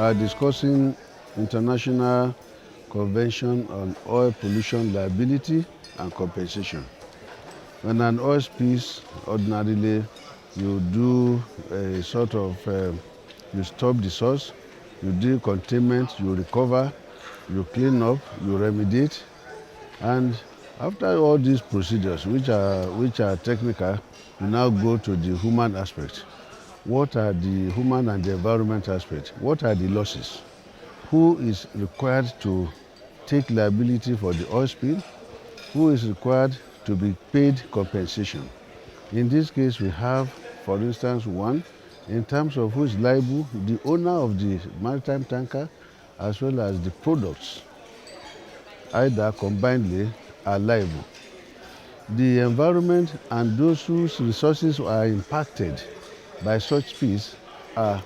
are discussing International Convention on Oil Pollution Liability and Compensation. When an oil spills, ordinarily you do a sort of, you stop the source, you do containment, you recover, you clean up, you remediate, and after all these procedures, which are technical, you now go to the human aspect. What are the human and the environment aspect? What are the losses? Who is required to take liability for the oil spill? Who is required to be paid compensation? In this case, we have, for instance, one, in terms of who is liable, the owner of the maritime tanker, as well as the products, either combinedly, are liable. The environment and those whose resources are impacted by such spills are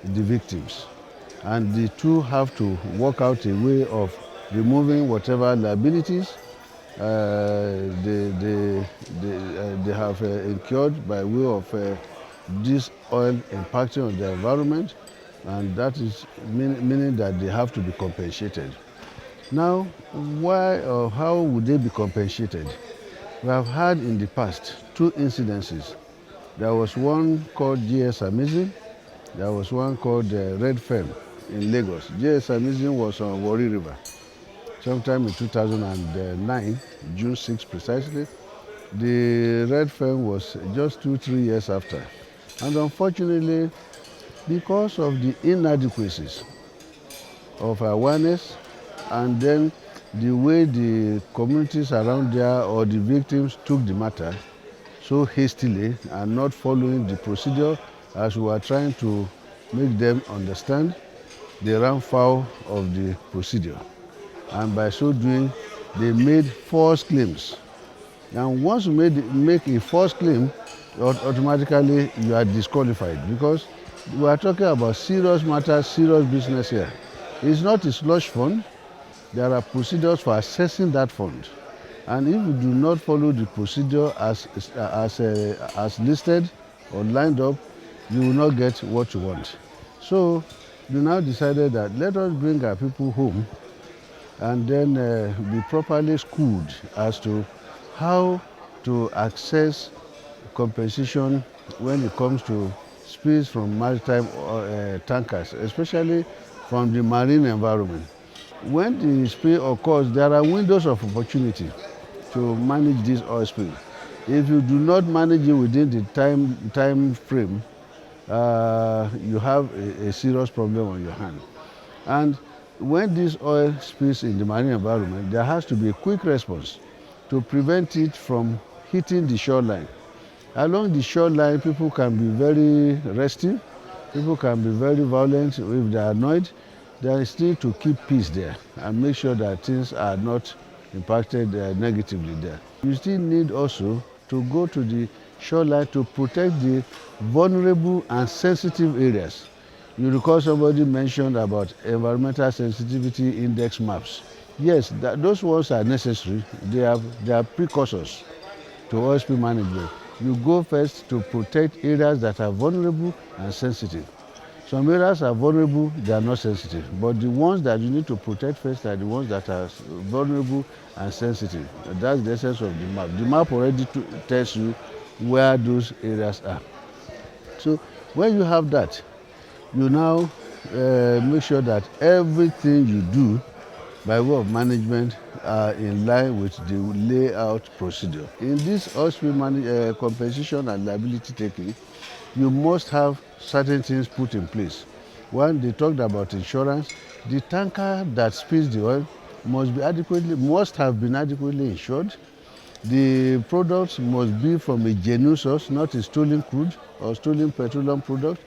the victims. And the two have to work out a way of removing whatever liabilities they have incurred by way of this oil impacting on the environment, and that is meaning that they have to be compensated. Now, why or how would they be compensated? We have had in the past two incidences. There was one called J.S. Amazing. There was one called Red Fern in Lagos. J.S. Amazing was on Warri River sometime in 2009, June 6 precisely. The Red Fern was just 2-3 years after. And unfortunately, because of the inadequacies of awareness and then the way the communities around there or the victims took the matter so hastily and not following the procedure as we were trying to make them understand, they ran foul of the procedure. And by so doing, they made false claims. And once you make a false claim, automatically you are disqualified, because we are talking about serious matters, serious business here. It's not a slush fund. There are procedures for assessing that fund. And if you do not follow the procedure as listed or lined up, you will not get what you want. So we now decided that let us bring our people home and then be properly schooled as to how to access compensation when it comes to spills from maritime tankers, especially from the marine environment. When the spill occurs, there are windows of opportunity to manage this oil spill. If you do not manage it within the time frame, you have a serious problem on your hand. And when this oil spills in the marine environment, there has to be a quick response to prevent it from hitting the shoreline. Along the shoreline, people can be very restive, people can be very violent if they are annoyed. There is need to keep peace there and make sure that things are not impacted negatively there. You still need also to go to the shoreline to protect the vulnerable and sensitive areas. You recall somebody mentioned about environmental sensitivity index maps. Yes, those ones are necessary. They are precursors to oil spill management. You go first to protect areas that are vulnerable and sensitive. Some areas are vulnerable, they are not sensitive. But the ones that you need to protect first are the ones that are vulnerable and sensitive. That's the essence of the map. The map already tells you where those areas are. So when you have that, you now make sure that everything you do by way of management are in line with the layout procedure. In this oil spill compensation and liability taking, you must have certain things put in place. One, they talked about insurance. The tanker that spills the oil must have been adequately insured. The products must be from a genuine source, not a stolen crude or stolen petroleum product.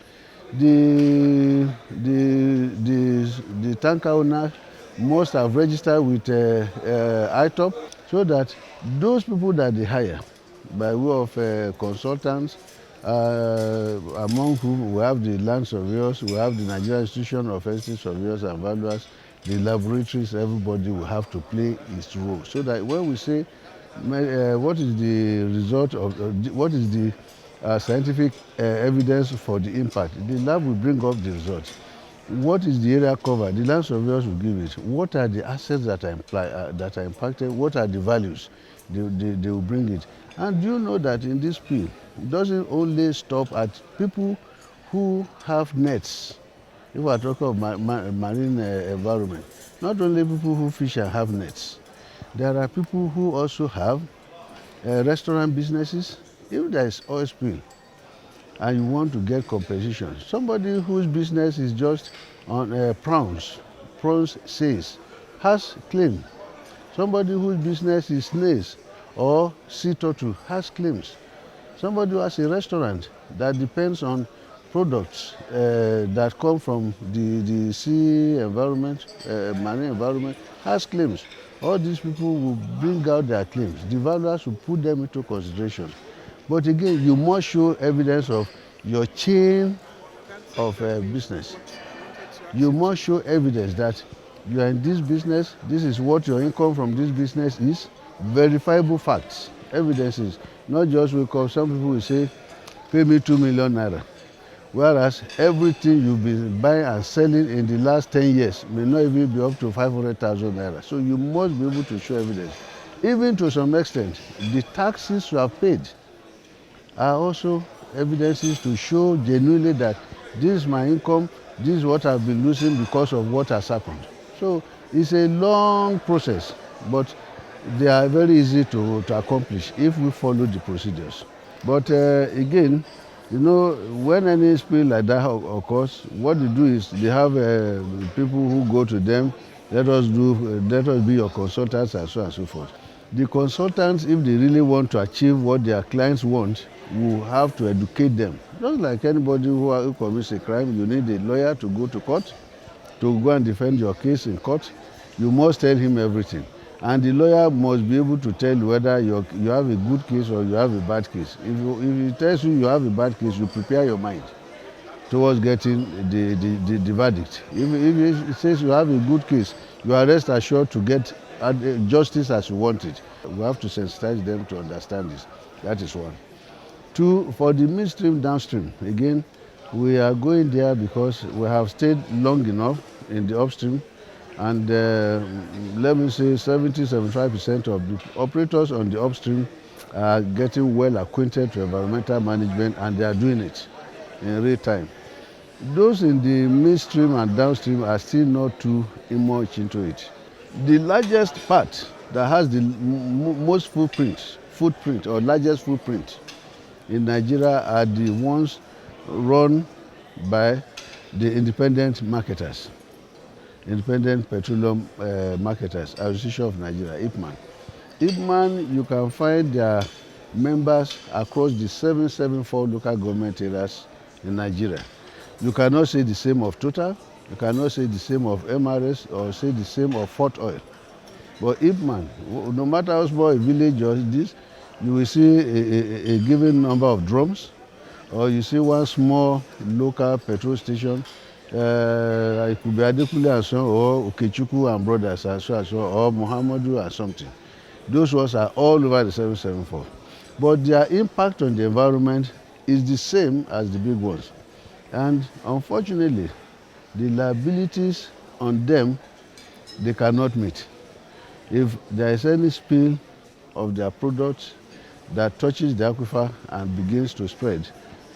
The tanker owner must have registered with ITOP, so that those people that they hire by way of consultants, among whom we have the land surveyors, we have the Nigerian Institution of Estate Surveyors and Valuers, the laboratories, everybody will have to play its role. So that when we say what is the result of, what is the scientific evidence for the impact, the lab will bring up the results. What is the area covered? The land surveyors will give it. What are the assets that are impacted? What are the values? They will bring it. And do you know that in this field, it doesn't only stop at people who have nets. If we are talking of marine environment, not only people who fish and have nets, there are people who also have restaurant businesses. If there is oil spill and you want to get compensation, somebody whose business is just on prawns sales, has claim. Somebody whose business is snails or sea turtle has claims. Somebody who has a restaurant that depends on products that come from the sea environment, marine environment, has claims. All these people will bring out their claims. The valuers will put them into consideration. But again, you must show evidence of your chain of business. You must show evidence that you are in this business, this is what your income from this business is, verifiable facts, evidences, not just because some people will say, pay me 2 million naira. Whereas everything you've been buying and selling in the last 10 years may not even be up to 500,000 naira. So you must be able to show evidence. Even to some extent, the taxes you have paid are also evidences to show genuinely that this is my income, this is what I've been losing because of what has happened. So it's a long process, but they are very easy to accomplish if we follow the procedures. But again, you know, when any spill like that occurs, what they do is they have people who go to them, let us be your consultants and so on and so forth. The consultants, if they really want to achieve what their clients want, will have to educate them. Just like anybody who commits a crime, you need a lawyer to go to court, to go and defend your case in court. You must tell him everything. And the lawyer must be able to tell you whether you have a good case or you have a bad case. If he tells you you have a bad case, you prepare your mind towards getting the verdict. If he says you have a good case, you are rest assured to get justice as you want it. We have to sensitize them to understand this. That is one. Two, for the midstream, downstream, again, we are going there because we have stayed long enough in the upstream, and let me say 70-75% of the operators on the upstream are getting well acquainted to environmental management, and they are doing it in real time. Those in the midstream and downstream are still not too much into it. The largest part that has the most footprint or largest footprint in Nigeria are the ones run by the independent marketers, Independent Petroleum Marketers Association of Nigeria, IPMAN. IPMAN, you can find their members across the 774 local government areas in Nigeria. You cannot say the same of Total, you cannot say the same of MRS or say the same of Fort Oil. But IPMAN, no matter how small a village or this, you will see a given number of drums, or you see one small local petrol station. It could be Adekunle and Son, or Okechukwu and Brothers and so, or Muhammadu and something. Those ones are all over the 774. But their impact on the environment is the same as the big ones. And unfortunately, the liabilities on them, they cannot meet. If there is any spill of their products that touches the aquifer and begins to spread,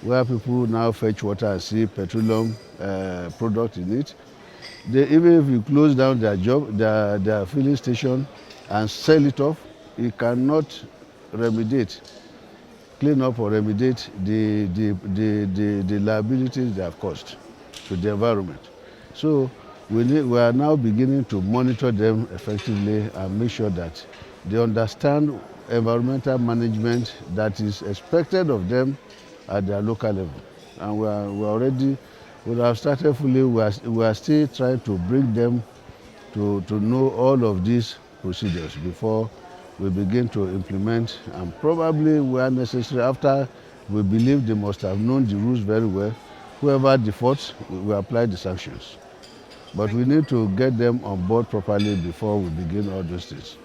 where people now fetch water and see petroleum product in it, even if you close down their filling station and sell it off, it cannot clean up or remediate the liabilities they have caused to the environment. So we are now beginning to monitor them effectively and make sure that they understand environmental management that is expected of them at their local level. And we have started fully. We are still trying to bring them to know all of these procedures before we begin to implement, and probably where necessary, after we believe they must have known the rules very well, whoever defaults, we apply the sanctions. But we need to get them on board properly before we begin all those things.